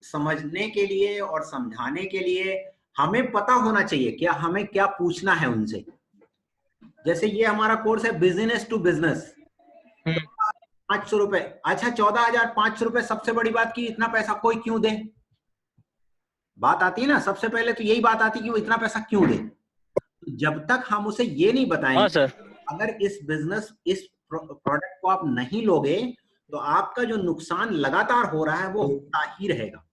समझने के लिए और समझाने के लिए हमें पता होना चाहिए क्या हमें क्या पूछना है उनसे। जैसे ये हमारा कोर्स है बिजनेस टू बिजनेस, 500 रुपए। अच्छा, 14,500 रुपए, सबसे बड़ी बात की इतना पैसा कोई क्यों दे? बात आती है ना, सबसे पहले तो यही बात आती है कि वो इतना पैसा क्यों दे। जब तक हम उसे ये नहीं हाँ बताएंगे सर। अगर इस प्रोडक्ट को आप नहीं लोगे तो आपका जो नुकसान लगातार हो रहा है वो होता ही रहेगा।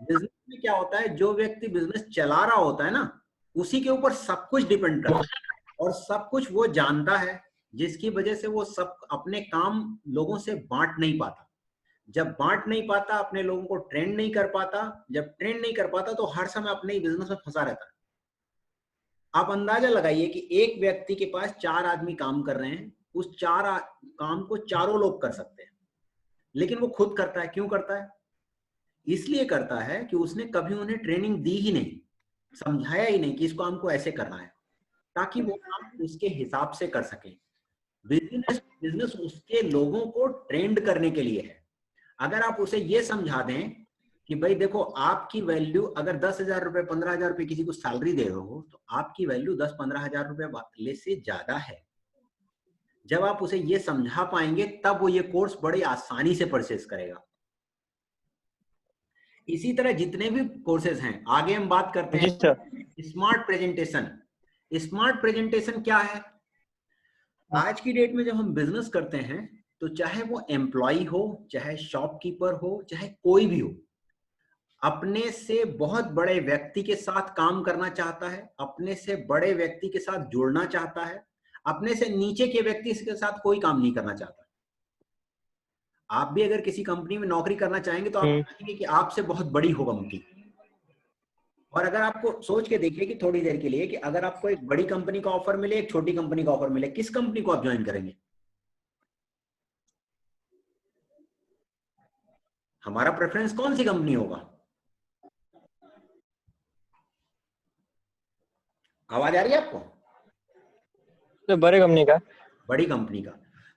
बिजनेस में क्या होता है, जो व्यक्ति बिजनेस चला रहा होता है ना, उसी के ऊपर सब कुछ डिपेंड करता है और सब कुछ वो जानता है, जिसकी वजह से वो सब अपने काम लोगों से बांट नहीं पाता। जब बांट नहीं पाता, अपने लोगों को ट्रेंड नहीं कर पाता, जब ट्रेंड नहीं कर पाता तो हर समय अपने ही बिजनेस में फंसा रहता है। आप अंदाजा लगाइए कि एक व्यक्ति के पास 4 आदमी काम कर रहे हैं, उस काम को चारों लोग कर सकते हैं, लेकिन वो खुद करता है। क्यों करता है? इसलिए करता है कि उसने कभी उन्हें ट्रेनिंग दी ही नहीं, समझाया ही नहीं कि इस काम को ऐसे करना है, ताकि वो काम उसके हिसाब से कर सके। बिजनेस बिजनेस उसके लोगों को ट्रेंड करने के लिए है। अगर आप उसे ये समझा दें कि भाई देखो, आपकी वैल्यू अगर 10,000 रुपए 15,000 रुपए किसी को सैलरी दे रहे हो तो आपकी वैल्यू 10-15 हजार रुपए वाले से ज्यादा है। जब आप उसे ये समझा पाएंगे तब वो ये कोर्स बड़ी आसानी से परचेज करेगा। इसी तरह जितने भी कोर्सेज हैं, आगे हम बात करते जी सर। हैं स्मार्ट प्रेजेंटेशन। स्मार्ट प्रेजेंटेशन क्या है? आज की डेट में जब हम बिजनेस करते हैं तो चाहे वो एम्प्लॉय हो, चाहे शॉपकीपर हो, चाहे कोई भी हो, अपने से बहुत बड़े व्यक्ति के साथ काम करना चाहता है, अपने से बड़े व्यक्ति के साथ जुड़ना चाहता है, अपने से नीचे के व्यक्ति के साथ कोई काम नहीं करना चाहता। आप भी अगर किसी कंपनी में नौकरी करना चाहेंगे तो आप चाहेंगे कि आपसे बहुत बड़ी हो कंपनी। और अगर आपको सोच के देखिए कि थोड़ी देर के लिए कि अगर आपको एक बड़ी कंपनी का ऑफर मिले, एक छोटी कंपनी का ऑफर मिले, किस कंपनी को आप ज्वाइन करेंगे? हमारा प्रेफरेंस कौन सी कंपनी होगा? आवाज आ रही है आपको? तो बड़े कंपनी का। बड़ी कंपनी का।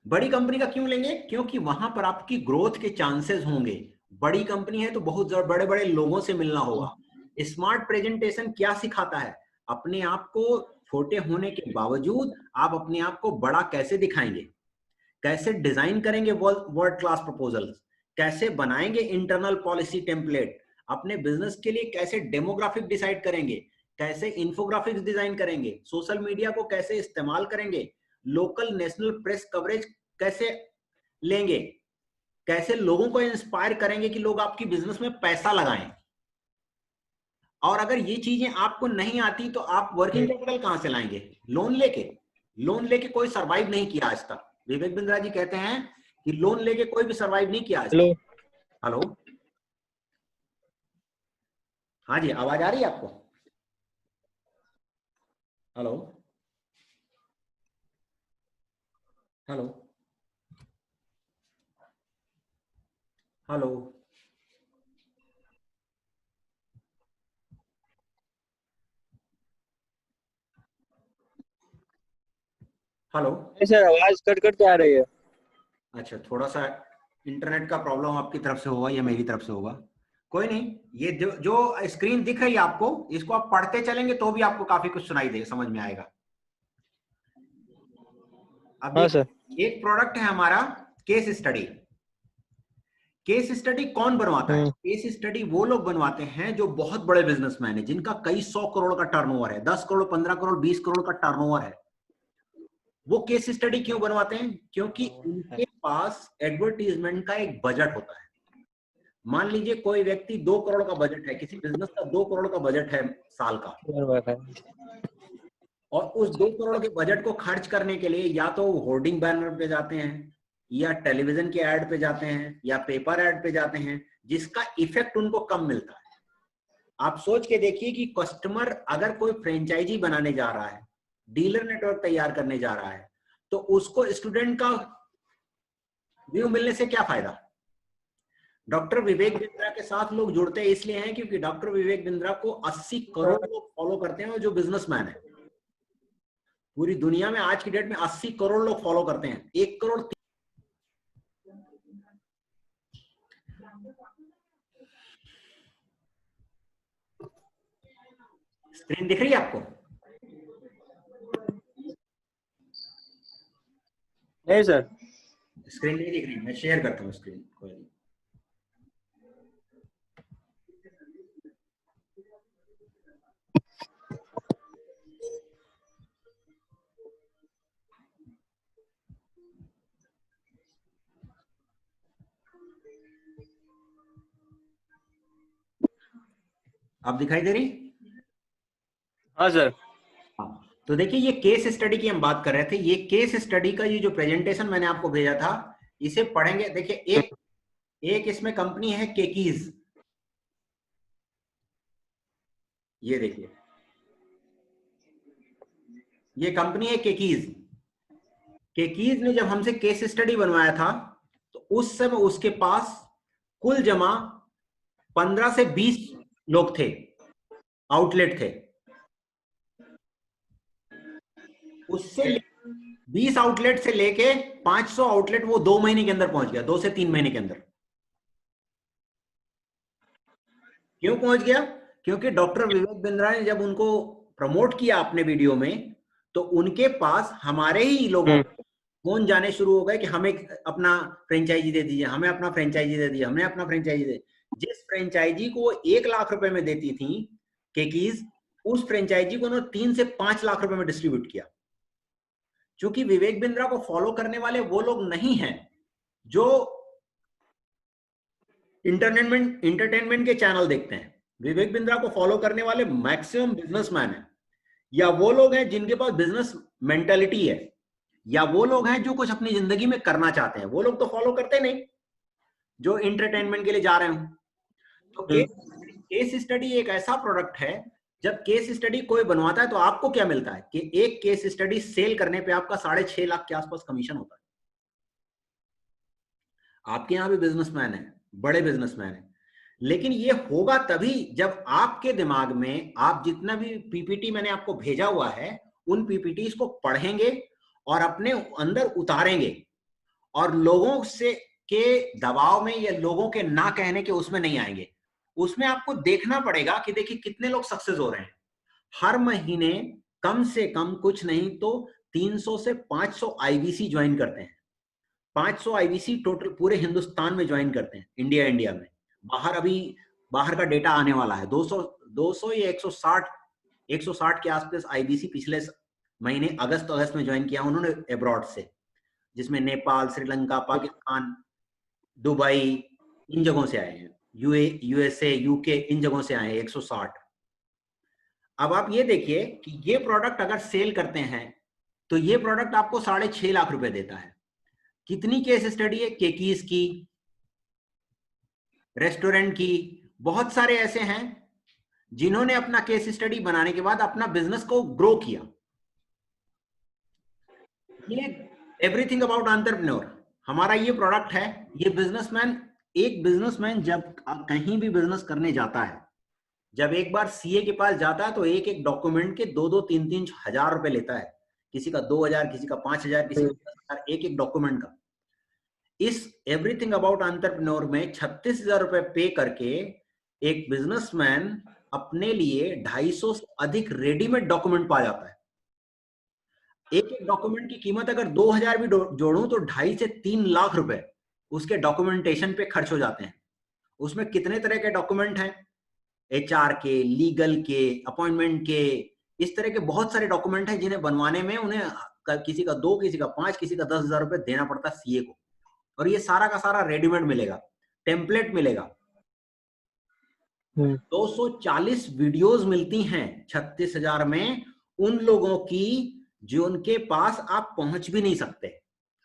बड़ी कंपनी का क्यों लेंगे? क्योंकि वहां पर आपकी ग्रोथ के चांसेस होंगे। बड़ी कंपनी है तो बहुत बड़े बड़े लोगों से मिलना होगा। स्मार्ट प्रेजेंटेशन क्या सिखाता है? अपने आप को छोटे होने के बावजूद आप अपने आप को बड़ा कैसे दिखाएंगे, कैसे डिजाइन करेंगे वर्ल्ड क्लास प्रपोजल्स, कैसे बनाएंगे इंटरनल पॉलिसी टेम्पलेट, अपने बिजनेस के लिए कैसे डेमोग्राफिक डिसाइड करेंगे, कैसे इंफोग्राफिक्स डिजाइन करेंगे, सोशल मीडिया को कैसे इस्तेमाल करेंगे, लोकल नेशनल प्रेस कवरेज कैसे लेंगे, कैसे लोगों को इंस्पायर करेंगे कि लोग आपकी बिजनेस में पैसा लगाएं। और अगर ये चीजें आपको नहीं आती तो आप वर्किंग कैपिटल कहां से लाएंगे? लोन लेके? लोन लेके कोई सरवाइव नहीं किया आज तक। विवेक बिंद्रा जी कहते हैं कि लोन लेके कोई भी सरवाइव नहीं किया आज हेलो। तक। हेलो, हाँ जी, आवाज आ रही है आपको? Hello hello hello hello. Sir आवाज कट कट के आ रही है। अच्छा, थोड़ा सा इंटरनेट का प्रॉब्लम आपकी तरफ से होगा या मेरी तरफ से होगा, कोई नहीं। ये जो स्क्रीन दिख रही है आपको, इसको आप पढ़ते चलेंगे तो भी आपको काफी कुछ सुनाई दे समझ में आएगा। अब हाँ देखिए, सर। एक प्रोडक्ट है हमारा केस स्टडी। केस स्टडी कौन बनवाता है? केस स्टडी वो लोग बनवाते हैं जो बहुत बड़े बिजनेसमैन है, जिनका कई 100 करोड़ का टर्नओवर है, 10 करोड़, 15 करोड़, 20 करोड़ का टर्नओवर है। वो केस स्टडी क्यों बनवाते हैं? क्योंकि उनके पास एडवर्टीजमेंट का एक बजट होता है। मान लीजिए कोई व्यक्ति 2 करोड़ का बजट है, किसी बिजनेस का 2 करोड़ का बजट है साल का, और उस 2 करोड़ के बजट को खर्च करने के लिए या तो होर्डिंग बैनर पे जाते हैं, या टेलीविजन के ऐड पे जाते हैं, या पेपर ऐड पे जाते हैं, जिसका इफेक्ट उनको कम मिलता है। आप सोच के देखिए कि कस्टमर अगर कोई फ्रेंचाइजी बनाने जा रहा है, डीलर नेटवर्क तैयार करने जा रहा है, तो उसको स्टूडेंट का व्यू मिलने से क्या फायदा? डॉक्टर विवेक बिंद्रा के साथ लोग जुड़ते इसलिए हैं क्योंकि डॉक्टर विवेक बिंद्रा को 80 करोड़ लोग फॉलो करते हैं, और जो बिजनेसमैन है पूरी दुनिया में आज की डेट में 80 करोड़ लोग फॉलो करते हैं। 1 करोड़ स्क्रीन दिख रही है आपको? नहीं सर। स्क्रीन नहीं दिख रही, मैं शेयर करता हूँ स्क्रीन, कोई नहीं। आप दिखाई दे रही? हाँ सर। हाँ, तो देखिए ये केस स्टडी की हम बात कर रहे थे। ये केस स्टडी का ये जो प्रेजेंटेशन मैंने आपको भेजा था, इसे पढ़ेंगे। देखिए एक एक इसमें कंपनी है केकीज, ये देखिए ये कंपनी है केकीज। केकीज ने जब हमसे केस स्टडी बनवाया था तो उस समय उसके पास कुल जमा 15 से 20 लोग थे, आउटलेट थे। उससे 20 आउटलेट से लेके 500 आउटलेट वो 2 महीने के अंदर पहुंच गया, 2 से 3 महीने के अंदर। क्यों पहुंच गया? क्योंकि डॉक्टर विवेक बिंद्रा ने जब उनको प्रमोट किया अपने वीडियो में, तो उनके पास हमारे ही लोगों फोन जाने शुरू हो गए कि हमें अपना फ्रेंचाइजी दे दीजिए, हमें अपना फ्रेंचाइजी दे दीजिए, हमें अपना फ्रेंचाइजी दे। जिस फ्रेंचाइजी को वो 1 लाख रुपए में देती थी केकीज, उस फ्रेंचाइजी को उन्होंने 3 से 5 लाख रुपए में डिस्ट्रीब्यूट किया। क्योंकि विवेक बिंद्रा को फॉलो करने वाले वो लोग नहीं हैं जो इंटरटेनमेंट के चैनल देखते हैं। विवेक बिंद्रा को फॉलो करने वाले मैक्सिमम बिजनेसमैन हैं, या वो लोग हैं जिनके पास बिजनेस मेंटालिटी है, या वो लोग हैं जो कुछ अपनी जिंदगी में करना चाहते हैं। वो लोग तो फॉलो करते नहीं जो एंटरटेनमेंट के लिए जा रहे हो। तो केस स्टडी एक ऐसा प्रोडक्ट है, जब केस स्टडी कोई बनवाता है तो आपको क्या मिलता है कि एक केस स्टडी सेल करने पे आपका 6.5 लाख के आसपास कमीशन होता है। आपके यहां भी बिजनेसमैन है, बड़े बिजनेसमैन है, लेकिन ये होगा तभी जब आपके दिमाग में आप जितना भी पीपीटी मैंने आपको भेजा हुआ है उन पीपीटी को पढ़ेंगे और अपने अंदर उतारेंगे, और लोगों से के दबाव में या लोगों के ना कहने के उसमें नहीं आएंगे। उसमें आपको देखना पड़ेगा कि देखिए कितने लोग सक्सेस हो रहे हैं। हर महीने कम से कम कुछ नहीं तो 300 से 500 आईबीसी ज्वाइन करते हैं। 500 आईबीसी टोटल पूरे हिंदुस्तान में ज्वाइन करते हैं, इंडिया में। बाहर अभी बाहर का डेटा आने वाला है। 200 या 160 के आसपास आईबीसी पिछले महीने अगस्त में ज्वाइन किया उन्होंने अब्रॉड से, जिसमें नेपाल, श्रीलंका, पाकिस्तान, दुबई, इन जगहों से आए हैं। यूएसए, यूके, इन जगहों से आए हैं 160। अब आप ये देखिए कि ये प्रोडक्ट अगर सेल करते हैं तो ये प्रोडक्ट आपको 6.5 लाख रुपए देता है। कितनी केस स्टडी है? केकीज की, रेस्टोरेंट की, बहुत सारे ऐसे हैं जिन्होंने अपना केस स्टडी बनाने के बाद अपना बिजनेस को ग्रो किया। ये एवरीथिंग अबाउट एंटरप्रेन्योर हमारा ये प्रोडक्ट है। ये एक बिजनेसमैन जब कहीं भी बिजनेस करने जाता है, जब एक बार सीए के पास जाता है तो एक एक डॉक्यूमेंट के 2-2, 3-3 हजार रुपए लेता है। किसी का 2,000, किसी का 5,000, किसी का 10,000, एक एक डॉक्यूमेंट का। इस एवरीथिंग अबाउट एंटरप्रेन्योर में 36,000 रुपए पे करके एक बिजनेसमैन अपने लिए 250 से अधिक रेडीमेड डॉक्यूमेंट पा जाता है। एक एक डॉक्यूमेंट की कीमत अगर 2,000 भी जोड़ूं तो 2.5 से 3 लाख रुपए उसके डॉक्यूमेंटेशन पे खर्च हो जाते हैं। उसमें कितने तरह के डॉक्यूमेंट हैं? एचआर के, लीगल के, अपॉइंटमेंट के, इस तरह के बहुत सारे डॉक्यूमेंट हैं जिन्हें बनवाने में उन्हें किसी का 2, किसी का 5, किसी का 10,000 रुपए देना पड़ता है सीए को। और ये सारा का सारा रेडीमेड मिलेगा, टेम्पलेट मिलेगा। 240 वीडियोस मिलती हैं 36,000 में उन लोगों की जो उनके पास आप पहुंच भी नहीं सकते।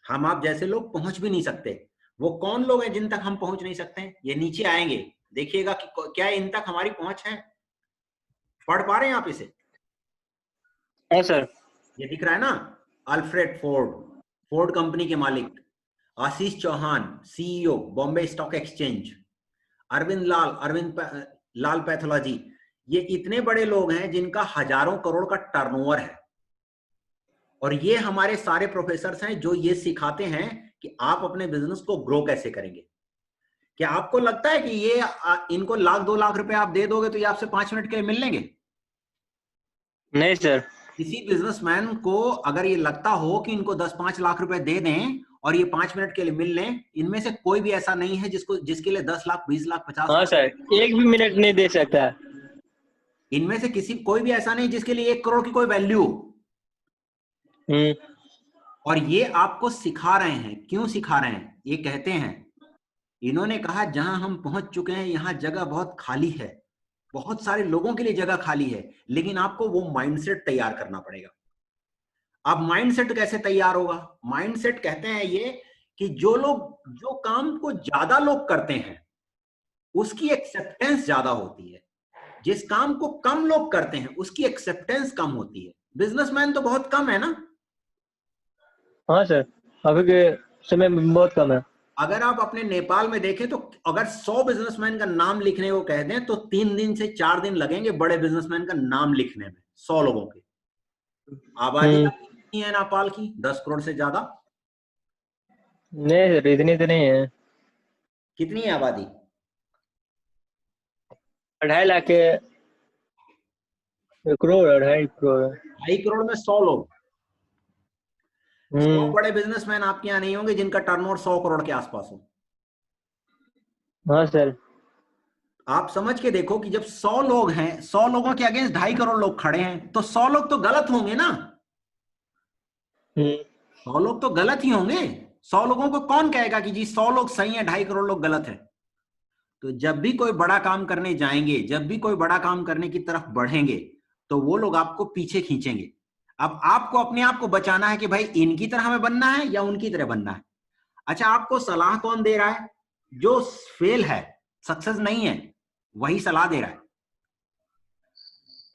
हम आप जैसे लोग पहुंच भी नहीं सकते। वो कौन लोग हैं जिन तक हम पहुंच नहीं सकते? ये नीचे आएंगे, देखिएगा कि क्या इन तक हमारी पहुंच है। पढ़ पा रहे हैं आप इसे? हाँ सर। ये दिख रहा है ना? अल्फ्रेड फोर्ड कंपनी के मालिक, Ashish Chauhan CEO Bombay stock exchange, Arvind Lal pathology. ये इतने बड़े लोग हैं जिनका हजारों करोड़ का टर्नओवर है। और ये हमारे सारे प्रोफेसर्स हैं जो ये सिखाते हैं कि आप अपने बिजनेस को ग्रो कैसे करेंगे। क्या आपको लगता है कि ये इनको 1-2 लाख रुपए आप दे दोगे तो ये आपसे 5 मिनट के लिए मिल लेंगे? नहीं सर। किसी बिजनेसमैन को अगर ये लगता हो कि इनको 10-5 लाख रुपए दे दें और ये 5 मिनट के लिए मिल लें, इनमें से कोई भी ऐसा नहीं है जिसके लिए 10 लाख, 20 लाख, 50 हाँ लाख, सर, एक भी मिनट नहीं दे सकता। इनमें से कोई भी ऐसा नहीं जिसके लिए 1 करोड़ की कोई वैल्यू हो। हम्म। और ये आपको सिखा रहे हैं। क्यों सिखा रहे हैं? ये कहते हैं, इन्होंने कहा जहां हम पहुंच चुके हैं यहां जगह बहुत खाली है, बहुत सारे लोगों के लिए जगह खाली है, लेकिन आपको वो माइंडसेट तैयार करना पड़ेगा। अब माइंडसेट कैसे तैयार होगा? माइंडसेट कहते हैं ये कि जो काम को ज्यादा लोग करते हैं उसकी एक्सेप्टेंस ज्यादा होती है, जिस काम को कम लोग करते हैं उसकी एक्सेप्टेंस कम होती है। बिजनेसमैन तो बहुत कम है ना। हाँ सर, अभी के समय में बहुत कम है। अगर आप अपने नेपाल में देखें तो अगर 100 बिजनेसमैन का नाम लिखने को कह दें तो 3 दिन से 4 दिन लगेंगे बड़े बिजनेसमैन का नाम लिखने में, 100 लोगों के। आबादी हम्म। कितनी है नेपाल की? 10 करोड़ से ज्यादा। नहीं सर, इतनी तो नहीं है। कितनी है आबादी? 2.5 लाख के, 1 करोड़, 2.5 करोड़। 2.5 करोड़ में 100 लोग। 100 हम्म। बड़े बिजनेसमैन आपके यहाँ नहीं होंगे जिनका टर्नओवर 100 करोड़ के आसपास हो। हाँ सर। आप समझ के देखो कि जब 100 लोग हैं, 100 लोगों के अगेंस्ट 2.5 करोड़ लोग खड़े हैं, तो 100 लोग तो गलत होंगे ना। हम्म। 100 लोग तो गलत ही होंगे। 100 लोगों को कौन कहेगा कि जी 100 लोग सही है, 2.5 करोड़ लोग गलत है? तो जब भी कोई बड़ा काम करने जाएंगे, जब भी कोई बड़ा काम करने की तरफ बढ़ेंगे, तो वो लोग आपको पीछे खींचेंगे। अब आपको अपने आप को बचाना है कि भाई इनकी तरह हमें बनना है या उनकी तरह बनना है। अच्छा, आपको सलाह कौन दे रहा है? जो फेल है, सक्सेस नहीं है, वही सलाह दे रहा है।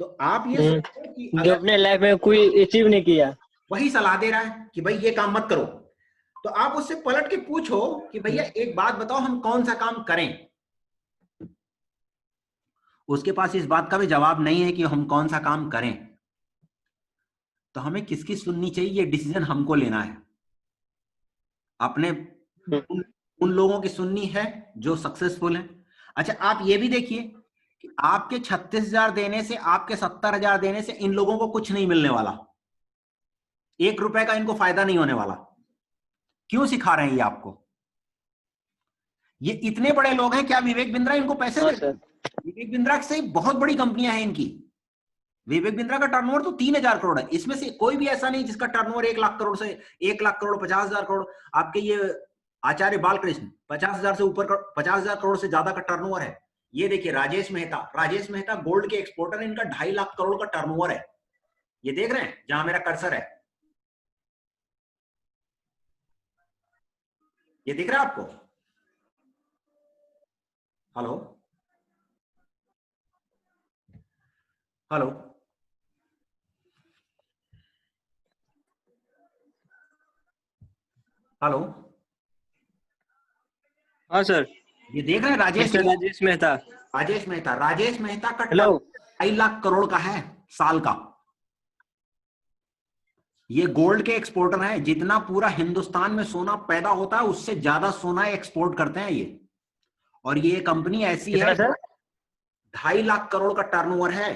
तो आप ये सोचो कि जो अगर अपने लाइफ में कोई अचीव नहीं किया। वही सलाह दे रहा है कि भाई ये काम मत करो, तो आप उससे पलट के पूछो कि भैया एक बात बताओ, हम कौन सा काम करें? उसके पास इस बात का भी जवाब नहीं है कि हम कौन सा काम करें। तो हमें किसकी सुननी चाहिए? ये डिसीजन हमको लेना है। अपने उन लोगों की सुननी है जो सक्सेसफुल है। अच्छा, आप ये भी देखिए कि आपके 36,000 देने से, आपके 70,000 देने से इन लोगों को कुछ नहीं मिलने वाला। 1 रुपए का इनको फायदा नहीं होने वाला। क्यों सिखा रहे हैं ये आपको? ये इतने बड़े लोग हैं, क्या विवेक बिंद्रा इनको पैसे हाँ देते सर। हैं? विवेक बिंद्रा से बहुत बड़ी कंपनियां हैं इनकी। विवेक बिंद्रा का टर्नओवर तो 3,000 करोड़ है। इसमें से कोई भी ऐसा नहीं जिसका टर्नओवर 1 लाख करोड़ से, 1 लाख करोड़, 50,000 करोड़। आपके ये आचार्य बालकृष्ण 50,000 से ऊपर, 50,000 करोड़ से ज्यादा का टर्नओवर है। ये देखिए राजेश मेहता, राजेश मेहता गोल्ड के एक्सपोर्टर, इनका 2.5 लाख करोड़ का टर्नओवर है। ये देख रहे हैं जहां मेरा कर्सर है? ये दिख रहा है आपको? हेलो? हेलो? हेलो? हाँ सर। ये देख रहे हैं राजेश मिस्टर मेहता? राजेश मेहता। राजेश मेहता, राजेश मेहता का हेलो। टर्न 2.5 लाख करोड़ का है साल का। ये गोल्ड के एक्सपोर्टर हैं। जितना पूरा हिंदुस्तान में सोना पैदा होता है उससे ज्यादा सोना एक्सपोर्ट करते हैं ये। और ये कंपनी ऐसी है, कितना सर? 2.5 लाख करोड़ का टर्नओवर है।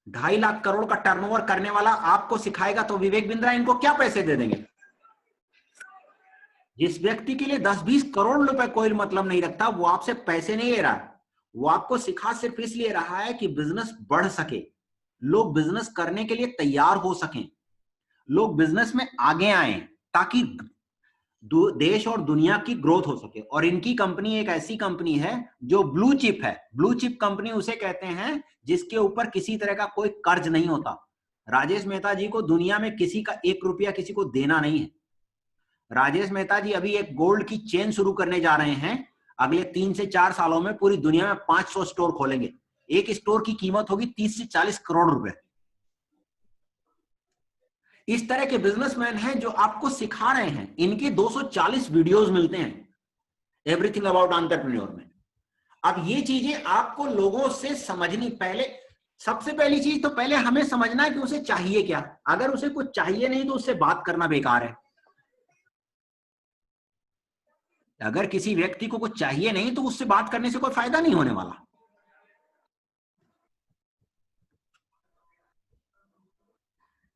2.5 लाख करोड़ का टर्नओवर करने वाला आपको सिखाएगा तो विवेक बिंद्रा इनको क्या पैसे दे देंगे? जिस व्यक्ति के लिए 10-20 करोड़ रुपए कोई मतलब नहीं रखता, वो आपसे पैसे नहीं ले रहा। वो आपको सिखा सिर्फ इसलिए रहा है कि बिजनेस बढ़ सके, लोग बिजनेस करने के लिए तैयार हो सकें, लोग बिजनेस में आगे आए, ताकि देश और दुनिया की ग्रोथ हो सके। और इनकी कंपनी एक ऐसी कंपनी है जो ब्लू चिप है। ब्लू चिप कंपनी उसे कहते हैं जिसके ऊपर किसी तरह का कोई कर्ज नहीं होता। राजेश मेहता जी को दुनिया में किसी का 1 रुपया किसी को देना नहीं है। राजेश मेहता जी अभी एक गोल्ड की चेन शुरू करने जा रहे हैं। अगले 3 से 4 सालों में पूरी दुनिया में 500 स्टोर खोलेंगे। एक स्टोर की कीमत होगी 30 से 40 करोड़ रुपए। इस तरह के बिजनेसमैन हैं जो आपको सिखा रहे हैं। इनके 240 वीडियोस मिलते हैं एवरीथिंग अबाउट एंटरप्रेन्योर में। अब ये चीजें आपको लोगों से समझनी, पहले सबसे पहली चीज तो पहले हमें समझना है कि उसे चाहिए क्या। अगर उसे कुछ चाहिए नहीं तो उससे बात करना बेकार है। अगर किसी व्यक्ति को कुछ चाहिए नहीं तो उससे बात करने से कोई फायदा नहीं होने वाला।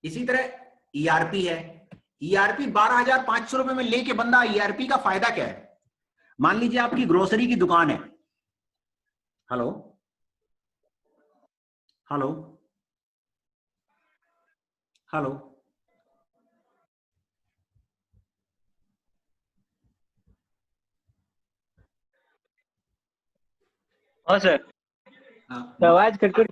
इसी तरह ईआरपी है। ईआरपी 12,500 रुपए में लेके बंदा, ईआरपी का फायदा क्या है? मान लीजिए आपकी ग्रोसरी की दुकान है। Hello hello hello. हाँ सर, हाँ, आवाज कट कट।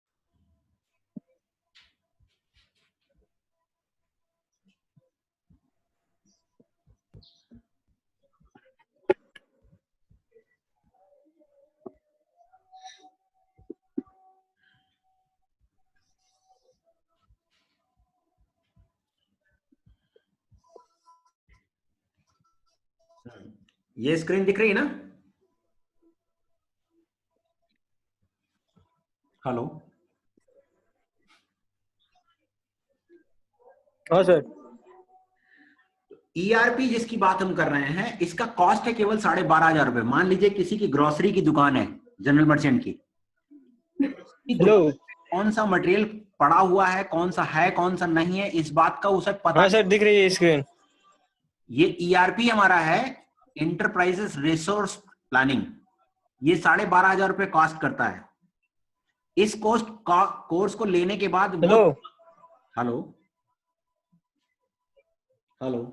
ये स्क्रीन दिख रही है ना? हेलो। हाँ सर। ईआरपी जिसकी बात हम कर रहे हैं, इसका कॉस्ट है केवल 12,500 रुपए। मान लीजिए किसी की ग्रोसरी की दुकान है, जनरल मर्चेंट की, हेलो। कौन सा मटेरियल पड़ा हुआ है, कौन सा है, कौन सा नहीं है, इस बात का उसे पता हाँ नहीं। सर, दिख रही है स्क्रीन। ये ईआरपी हमारा है, इंटरप्राइजेस रिसोर्स प्लानिंग। ये 12,500 रुपए कॉस्ट करता है। इस कोर्स को लेने के बाद वो, hello. Hello hello.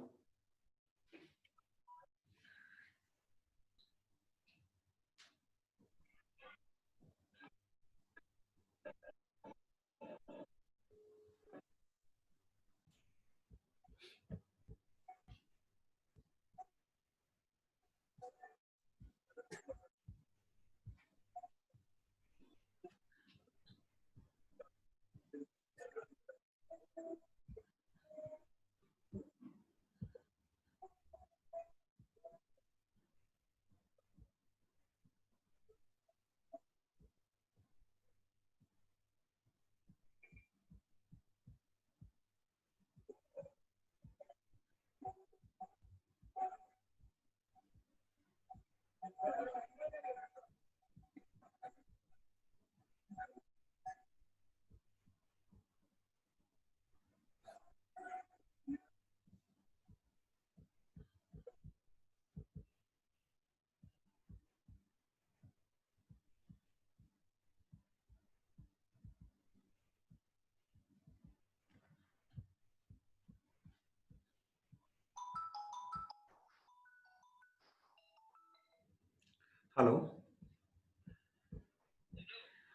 Hello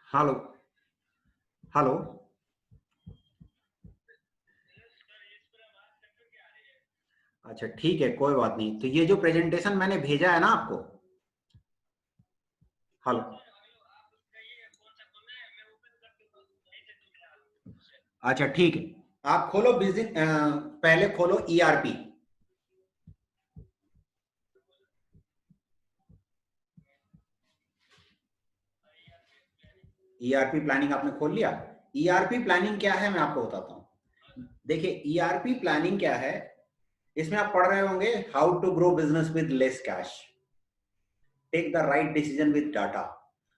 hello hello. अच्छा ठीक है, कोई बात नहीं। तो ये जो प्रेजेंटेशन मैंने भेजा है ना आपको, हेलो, अच्छा ठीक है, आप खोलो बिजनेस, पहले खोलो ईआरपी। ईआरपी प्लानिंग आपने खोल लिया? ईआरपी प्लानिंग क्या है मैं आपको बताता हूं। देखिए ईआरपी प्लानिंग क्या है, इसमें आप पढ़ रहे होंगे how to grow business with less cash, take the right decision with data.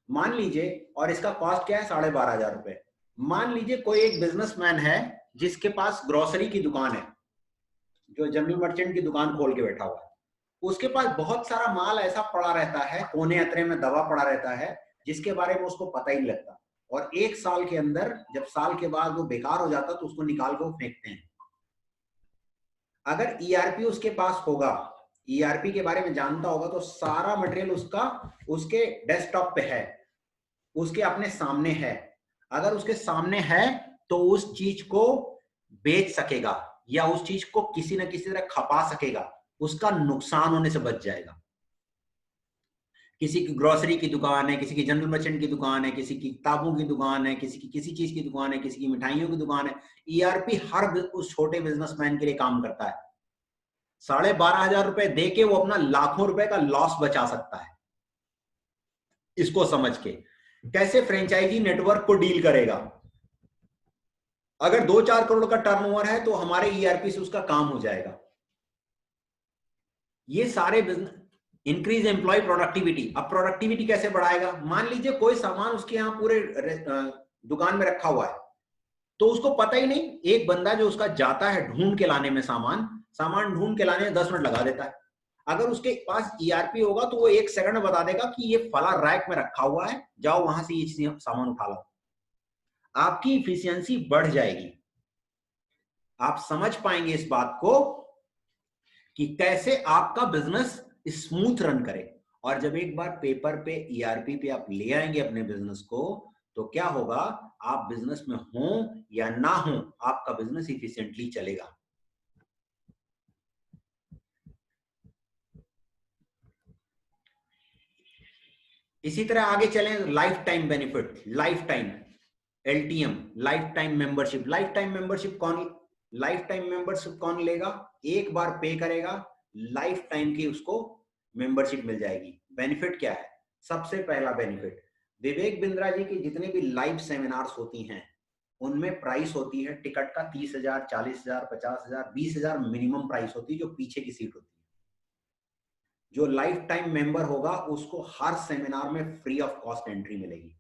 मान लीजिए, और इसका कॉस्ट क्या है, 12,500 रुपए। मान लीजिए कोई एक बिजनेसमैन है जिसके पास ग्रोसरी की दुकान है, जो जनरल मर्चेंट की दुकान खोल के बैठा हुआ है। उसके पास बहुत सारा माल ऐसा पड़ा रहता है, कोने अतरे में दबा पड़ा रहता है, जिसके बारे में उसको पता ही नहीं लगता। और एक साल के अंदर, जब साल के बाद वो बेकार हो जाता तो उसको निकाल के वो फेंकते हैं। अगर ईआरपी उसके पास होगा, ईआरपी के बारे में जानता होगा, तो सारा मटेरियल उसका उसके डेस्कटॉप पे है, उसके अपने सामने है। अगर उसके सामने है तो उस चीज को बेच सकेगा, या उस चीज को किसी न किसी तरह खपा सकेगा, उसका नुकसान होने से बच जाएगा। किसी की ग्रोसरी की दुकान है, किसी की जनरल मर्चेंट की दुकान है, किसी की किताबों की दुकान है, किसी की किसी चीज की दुकान है, किसी की मिठाइयों की दुकान है, ईआरपी हर उस छोटे बिजनेसमैन के लिए काम करता है। 12,500 रुपए दे के वो अपना लाखों रुपए का लॉस बचा सकता है। इसको समझ के कैसे फ्रेंचाइजी नेटवर्क को डील करेगा। अगर 2-4 करोड़ का टर्नओवर है तो हमारे ईआरपी से उसका काम हो जाएगा। ये सारे बिजनेस, इंक्रीज एम्प्लॉय प्रोडक्टिविटी। अब प्रोडक्टिविटी कैसे बढ़ाएगा? मान लीजिए कोई सामान उसके यहां पूरे दुकान में रखा हुआ है, तो उसको पता ही नहीं, एक बंदा जो उसका जाता है ढूंढ के लाने में सामान ढूंढ के लाने में 10 मिनट लगा देता है। अगर उसके पास ईआरपी होगा तो वो 1 सेकंड में बता देगा कि ये फला रैक में रखा हुआ है, जाओ वहां से ये सामान उठा लो। आपकी इफिशियंसी बढ़ जाएगी। आप समझ पाएंगे इस बात को कि कैसे आपका बिजनेस स्मूथ रन करे। और जब एक बार पेपर पे ईआरपी पे आप ले आएंगे अपने बिजनेस को, तो क्या होगा, आप बिजनेस में हो या ना हो, आपका बिजनेस इफिशिएंटली चलेगा। इसी तरह आगे चलें, life time benefit, life time LTM, life time membership. Life time membership कौन लेगा? एक बार पे करेगा, लाइफ टाइम की उसको मेंबरशिप मिल जाएगी। बेनिफिट क्या है? सबसे पहला बेनिफिट, विवेक बिंद्रा जी की जितने भी लाइव सेमिनार्स होती हैं उनमें प्राइस होती है टिकट का 30,000, 40,000, 50,000, 20,000 मिनिमम प्राइस होती है, जो पीछे की सीट होती है। जो लाइफ टाइम मेंबर होगा उसको हर सेमिनार में फ्री ऑफ कॉस्ट एंट्री मिलेगी।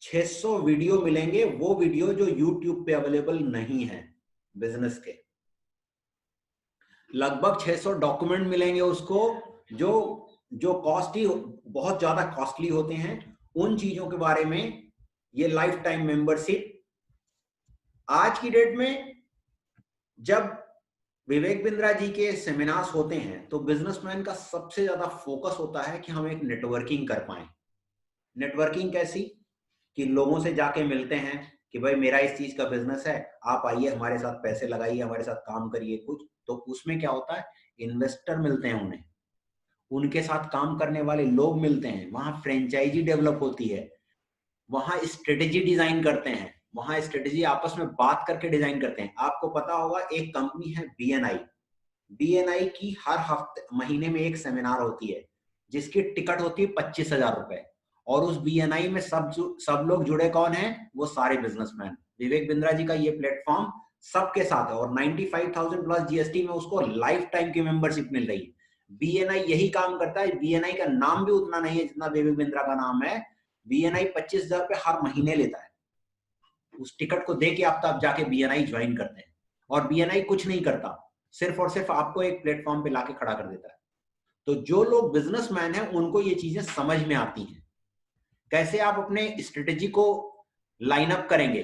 600 वीडियो मिलेंगे, वो वीडियो जो YouTube पे अवेलेबल नहीं है बिजनेस के। लगभग 600 डॉक्यूमेंट मिलेंगे उसको, जो जो कॉस्टली, बहुत ज्यादा कॉस्टली होते हैं। उन चीजों के बारे में ये लाइफ टाइम मेंबरशिप। आज की डेट में जब विवेक बिंद्रा जी के सेमिनार्स होते हैं तो बिजनेसमैन का सबसे ज्यादा फोकस होता है कि हम एक नेटवर्किंग कर पाए। नेटवर्किंग कैसी? कि लोगों से जाके मिलते हैं कि भाई मेरा इस चीज का बिजनेस है, आप आइए हमारे साथ पैसे लगाइए, हमारे साथ काम करिए कुछ। तो उसमें क्या होता है, इन्वेस्टर मिलते हैं उन्हें, उनके साथ काम करने वाले लोग मिलते हैं, वहां फ्रेंचाइजी डेवलप होती है, वहां स्ट्रेटेजी डिजाइन करते हैं, वहां स्ट्रेटेजी आपस में बात करके डिजाइन करते हैं। आपको पता होगा एक कंपनी है बीएनआई, बीएनआई की हर हफ्ते महीने में एक सेमिनार होती है जिसकी टिकट होती है 25,000 रुपए। और उस बीएनआई में सब लोग जुड़े कौन है? वो सारे बिजनेसमैन। विवेक बिंद्रा जी का ये प्लेटफॉर्म सबके साथ है, और 95,000 प्लस जीएसटी में उसको लाइफ टाइम की मेंबरशिप मिल रही है। बीएनआई यही काम करता है। बीएनआई का नाम भी उतना नहीं है जितना विवेक बिंद्रा का नाम है। बीएनआई 25,000 रुपए हर महीने लेता है। उस टिकट को दे के आप तब जाके बीएनआई ज्वाइन करते हैं, और बीएनआई कुछ नहीं करता, सिर्फ और सिर्फ आपको एक प्लेटफॉर्म पे लाके खड़ा कर देता है। तो जो लोग बिजनेसमैन हैं उनको ये चीजें समझ में आती हैं। कैसे आप अपने स्ट्रेटेजी को लाइन अप करेंगे,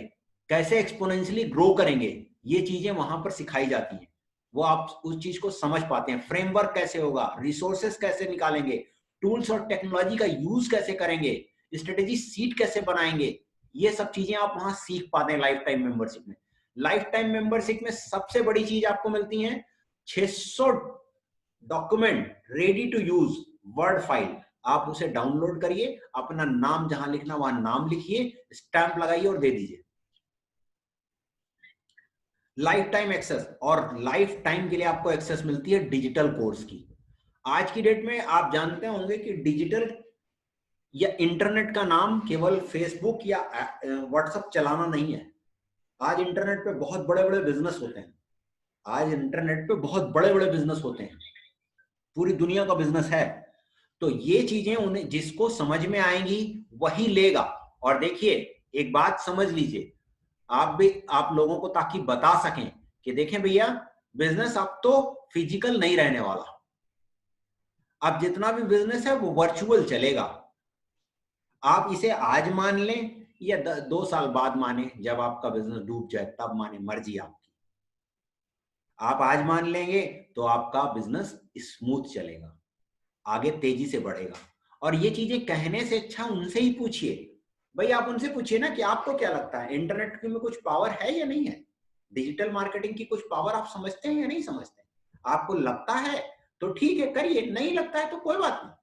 कैसे एक्सपोनेंशियली ग्रो करेंगे, ये चीजें वहां पर सिखाई जाती हैं। वो आप उस चीज को समझ पाते हैं। फ्रेमवर्क कैसे होगा, रिसोर्सेस कैसे निकालेंगे, टूल्स और टेक्नोलॉजी का यूज कैसे करेंगे, स्ट्रेटेजी सीट कैसे बनाएंगे, ये सब चीजें आप वहां सीख पाते हैं लाइफ टाइम मेंबरशिप में। लाइफ टाइम मेंबरशिप में सबसे बड़ी चीज आपको मिलती है 600 document ready to use word file. आप उसे डाउनलोड करिए, अपना नाम जहां लिखना वहां नाम लिखिए, स्टैंप लगाइए और दे दीजिए। लाइफ टाइम एक्सेस, और लाइफ टाइम के लिए आपको एक्सेस मिलती है डिजिटल कोर्स की। आज की डेट में आप जानते होंगे कि डिजिटल या इंटरनेट का नाम केवल फेसबुक या व्हाट्सएप चलाना नहीं है। आज इंटरनेट पे बहुत बड़े बड़े बिजनेस होते हैं। आज इंटरनेट पे बहुत बड़े बड़े बिजनेस होते हैं, पूरी दुनिया का बिजनेस है। तो ये चीजें उन्हें जिसको समझ में आएंगी वही लेगा। और देखिए एक बात समझ लीजिए, आप भी आप लोगों को ताकि बता सकें कि देखें भैया, बिजनेस अब तो फिजिकल नहीं रहने वाला। अब जितना भी बिजनेस है वो वर्चुअल चलेगा। आप इसे आज मान लें या 2 साल बाद माने, जब आपका बिजनेस डूब जाए तब माने, मर्जी आपकी। आप आज मान लेंगे तो आपका बिजनेस स्मूथ चलेगा, आगे तेजी से बढ़ेगा। और ये चीजें कहने से अच्छा उनसे ही पूछिए। भाई आप उनसे पूछिए ना कि आपको क्या लगता है, इंटरनेट में कुछ पावर है या नहीं है? डिजिटल मार्केटिंग की कुछ पावर आप समझते हैं या नहीं समझते? आपको लगता है तो ठीक है करिए, नहीं लगता है तो कोई बात नहीं।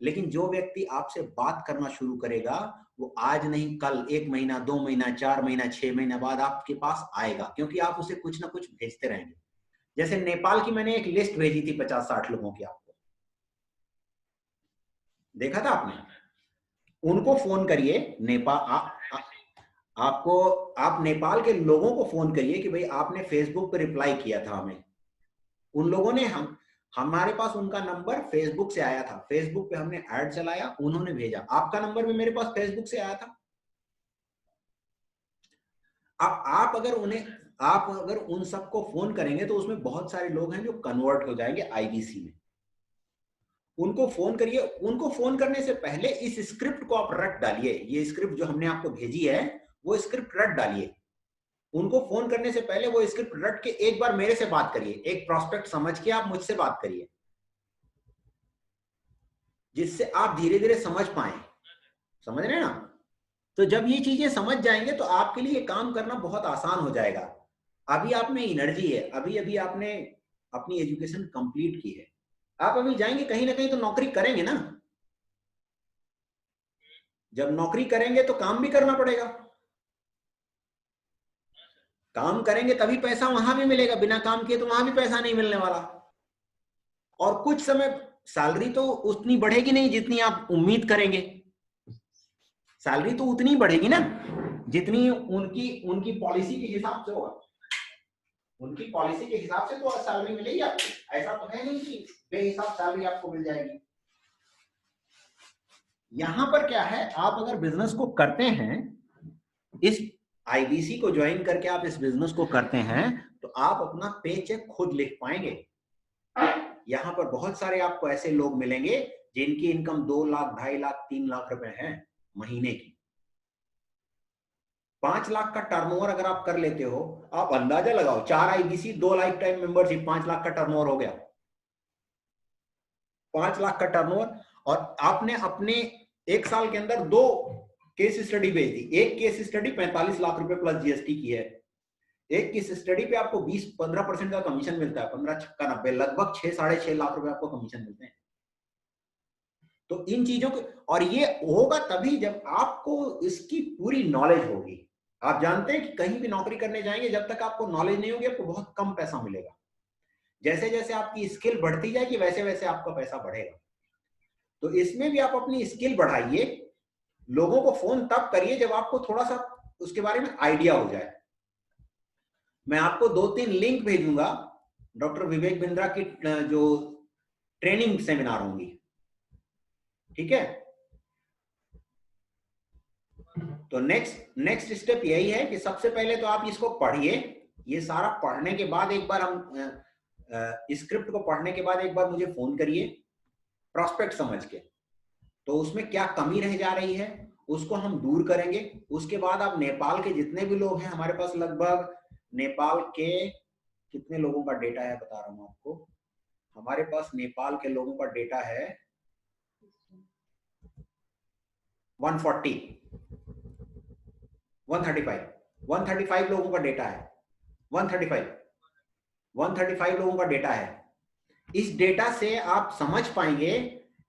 लेकिन जो व्यक्ति आपसे बात करना शुरू करेगा वो आज नहीं कल, 1 महीना, 2 महीना, 4 महीना, 6 महीना बाद आपके पास आएगा, क्योंकि आप उसे कुछ ना कुछ भेजते रहेंगे। जैसे नेपाल की मैंने एक लिस्ट भेजी थी 50-60 लोगों की, आपको देखा था आपने? उनको फोन करिए, आपको, आप नेपाल के लोगों को फोन करिए कि भाई आपने फेसबुक पर रिप्लाई किया था हमें। उन लोगों ने हमारे पास उनका नंबर फेसबुक से आया था, फेसबुक पे हमने ऐड चलाया, उन्होंने भेजा। आपका नंबर भी मेरे पास फेसबुक से आया था। आप अगर उन सबको फोन करेंगे तो उसमें बहुत सारे लोग हैं जो कन्वर्ट हो जाएंगे आईबीसी में। उनको फोन करिए। उनको फोन करने से पहले इस स्क्रिप्ट को आप रट डालिए। ये स्क्रिप्ट जो हमने आपको भेजी है वो स्क्रिप्ट रट डालिए। उनको फोन करने से पहले वो स्क्रिप्ट रट के एक बार मेरे से बात करिए। एक प्रोस्पेक्ट समझ के आप मुझसे बात करिए, जिससे आप धीरे धीरे समझ पाए। समझ रहे हैं ना? तो जब ये चीजें समझ जाएंगे तो आपके लिए काम करना बहुत आसान हो जाएगा। अभी आप में एनर्जी है, अभी अभी आपने अपनी एजुकेशन कंप्लीट की है, आप अभी जाएंगे कहीं ना कहीं तो नौकरी करेंगे ना। जब नौकरी करेंगे तो काम भी करना पड़ेगा। काम करेंगे तभी पैसा वहां भी मिलेगा, बिना काम किए तो वहां भी पैसा नहीं मिलने वाला। और कुछ समय सैलरी तो उतनी बढ़ेगी नहीं जितनी आप उम्मीद करेंगे। सैलरी तो उतनी बढ़ेगी ना जितनी उनकी उनकी पॉलिसी के हिसाब से होगा। उनकी पॉलिसी के हिसाब से तो सैलरी मिलेगी आपको। ऐसा तो है नहीं कि बेहिसाब सैलरी आपको मिल जाएगी। यहां पर क्या है, आप अगर बिजनेस को करते हैं, इस आईबीसी को ज्वाइन करके आप इस बिजनेस को करते हैं, तो आप अपना पे चेक खुद लिख पाएंगे। यहां पर बहुत सारे आपको ऐसे लोग मिलेंगे जिनकी इनकम 2 लाख, 2.5 लाख, 3 लाख रुपए है महीने की। 5 लाख का टर्नओवर अगर आप कर लेते हो, आप अंदाजा लगाओ, 4 IBC, 2 life time membership, 5 lakh का टर्नओवर हो गया। 5 लाख का टर्नओवर। और आपने अपने 1 साल के अंदर 2 केस स्टडी भेज दी। एक केस स्टडी 45 लाख रुपए प्लस जीएसटी की है। एक केस स्टडी पे आपको 20-15% का कमीशन मिलता है। 15 छक्का 90, लगभग 6-6.5 लाख रुपए आपको कमीशन मिलते हैं। तो इन चीजों को, और ये होगा तभी जब आपको इसकी पूरी नॉलेज होगी। आप जानते हैं कि कहीं भी नौकरी करने जाएंगे, जब तक आपको नॉलेज नहीं होगी आपको बहुत कम पैसा मिलेगा। जैसे जैसे आपकी स्किल बढ़ती जाएगी वैसे वैसे आपका पैसा बढ़ेगा। तो इसमें भी आप अपनी स्किल बढ़ाइए। लोगों को फोन तब करिए जब आपको थोड़ा सा उसके बारे में आइडिया हो जाए। मैं आपको 2-3 लिंक भेजूंगा। डॉक्टर विवेक बिंद्रा की जो ट्रेनिंग सेमिनार होंगी, ठीक है? तो नेक्स्ट स्टेप यही है कि सबसे पहले तो आप इसको पढ़िए। ये सारा पढ़ने के बाद एक बार हम स्क्रिप्ट को पढ़ने के बाद एक बार मुझे फोन करिए प्रोस्पेक्ट समझ के। तो उसमें क्या कमी रह जा रही है उसको हम दूर करेंगे। उसके बाद आप नेपाल के जितने भी लोग हैं, हमारे पास लगभग नेपाल के कितने लोगों का डेटा है बता रहा हूं आपको। हमारे पास नेपाल के लोगों का डेटा है 135 लोगों का डेटा है। 135 लोगों का डेटा है। इस डेटा से आप समझ पाएंगे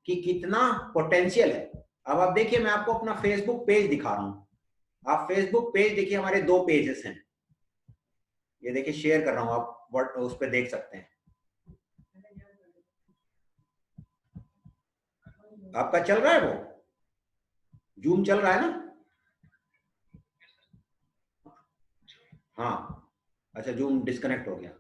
कि कितना पोटेंशियल है। अब आप देखिए, मैं आपको अपना फेसबुक पेज दिखा रहा हूं। आप फेसबुक पेज देखिए, हमारे 2 पेजेस हैं। ये देखिए शेयर कर रहा हूं, आप व्हाट उस पर देख सकते हैं। आपका चल रहा है, वो जूम चल रहा है ना? हाँ, अच्छा, जूम डिस्कनेक्ट हो गया।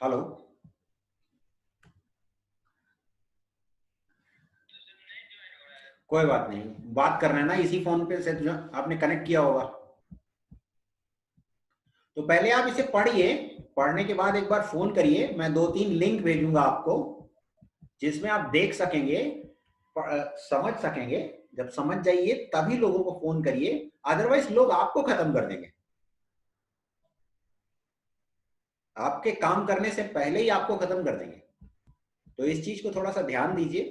हेलो, कोई बात नहीं, बात कर रहे हैं ना इसी फोन पे से, जो आपने कनेक्ट किया होगा। तो पहले आप इसे पढ़िए। पढ़ने के बाद एक बार फोन करिए। मैं 2-3 लिंक भेजूंगा आपको जिसमें आप देख सकेंगे, समझ सकेंगे। जब समझ जाइए तभी लोगों को फोन करिए, अदरवाइज लोग आपको खत्म कर देंगे। आपके काम करने से पहले ही आपको खत्म कर देंगे। तो इस चीज को थोड़ा सा ध्यान दीजिए।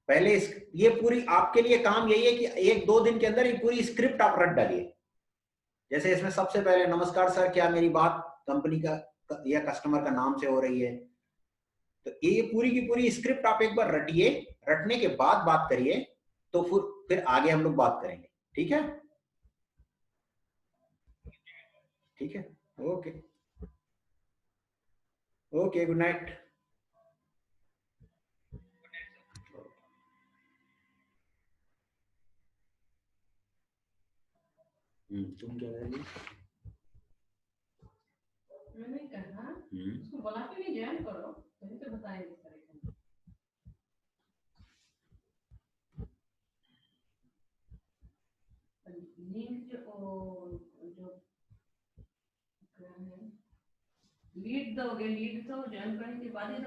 पहले ये पूरी आपके लिए काम यही है कि 1-2 दिन के अंदर ये पूरी स्क्रिप्ट आप रट डालिए। जैसे इसमें सबसे पहले, नमस्कार सर, क्या मेरी बात कंपनी का या कस्टमर का नाम से हो रही है। तो ये पूरी की पूरी स्क्रिप्ट आप एक बार रटिए, रटने के बाद बात करिए, तो फिर आगे हम लोग बात करेंगे। ठीक है? ठीक है, ओके ओके, गुड नाइट। तुम क्या करेंगे? मैंने कहा उसको बोला कि नहीं ज्वाइन करो, तभी तो बताएंगे इस तरह का। लिंक जो लीड दोगे, लीड तो ज्वाइन करने के बाद ही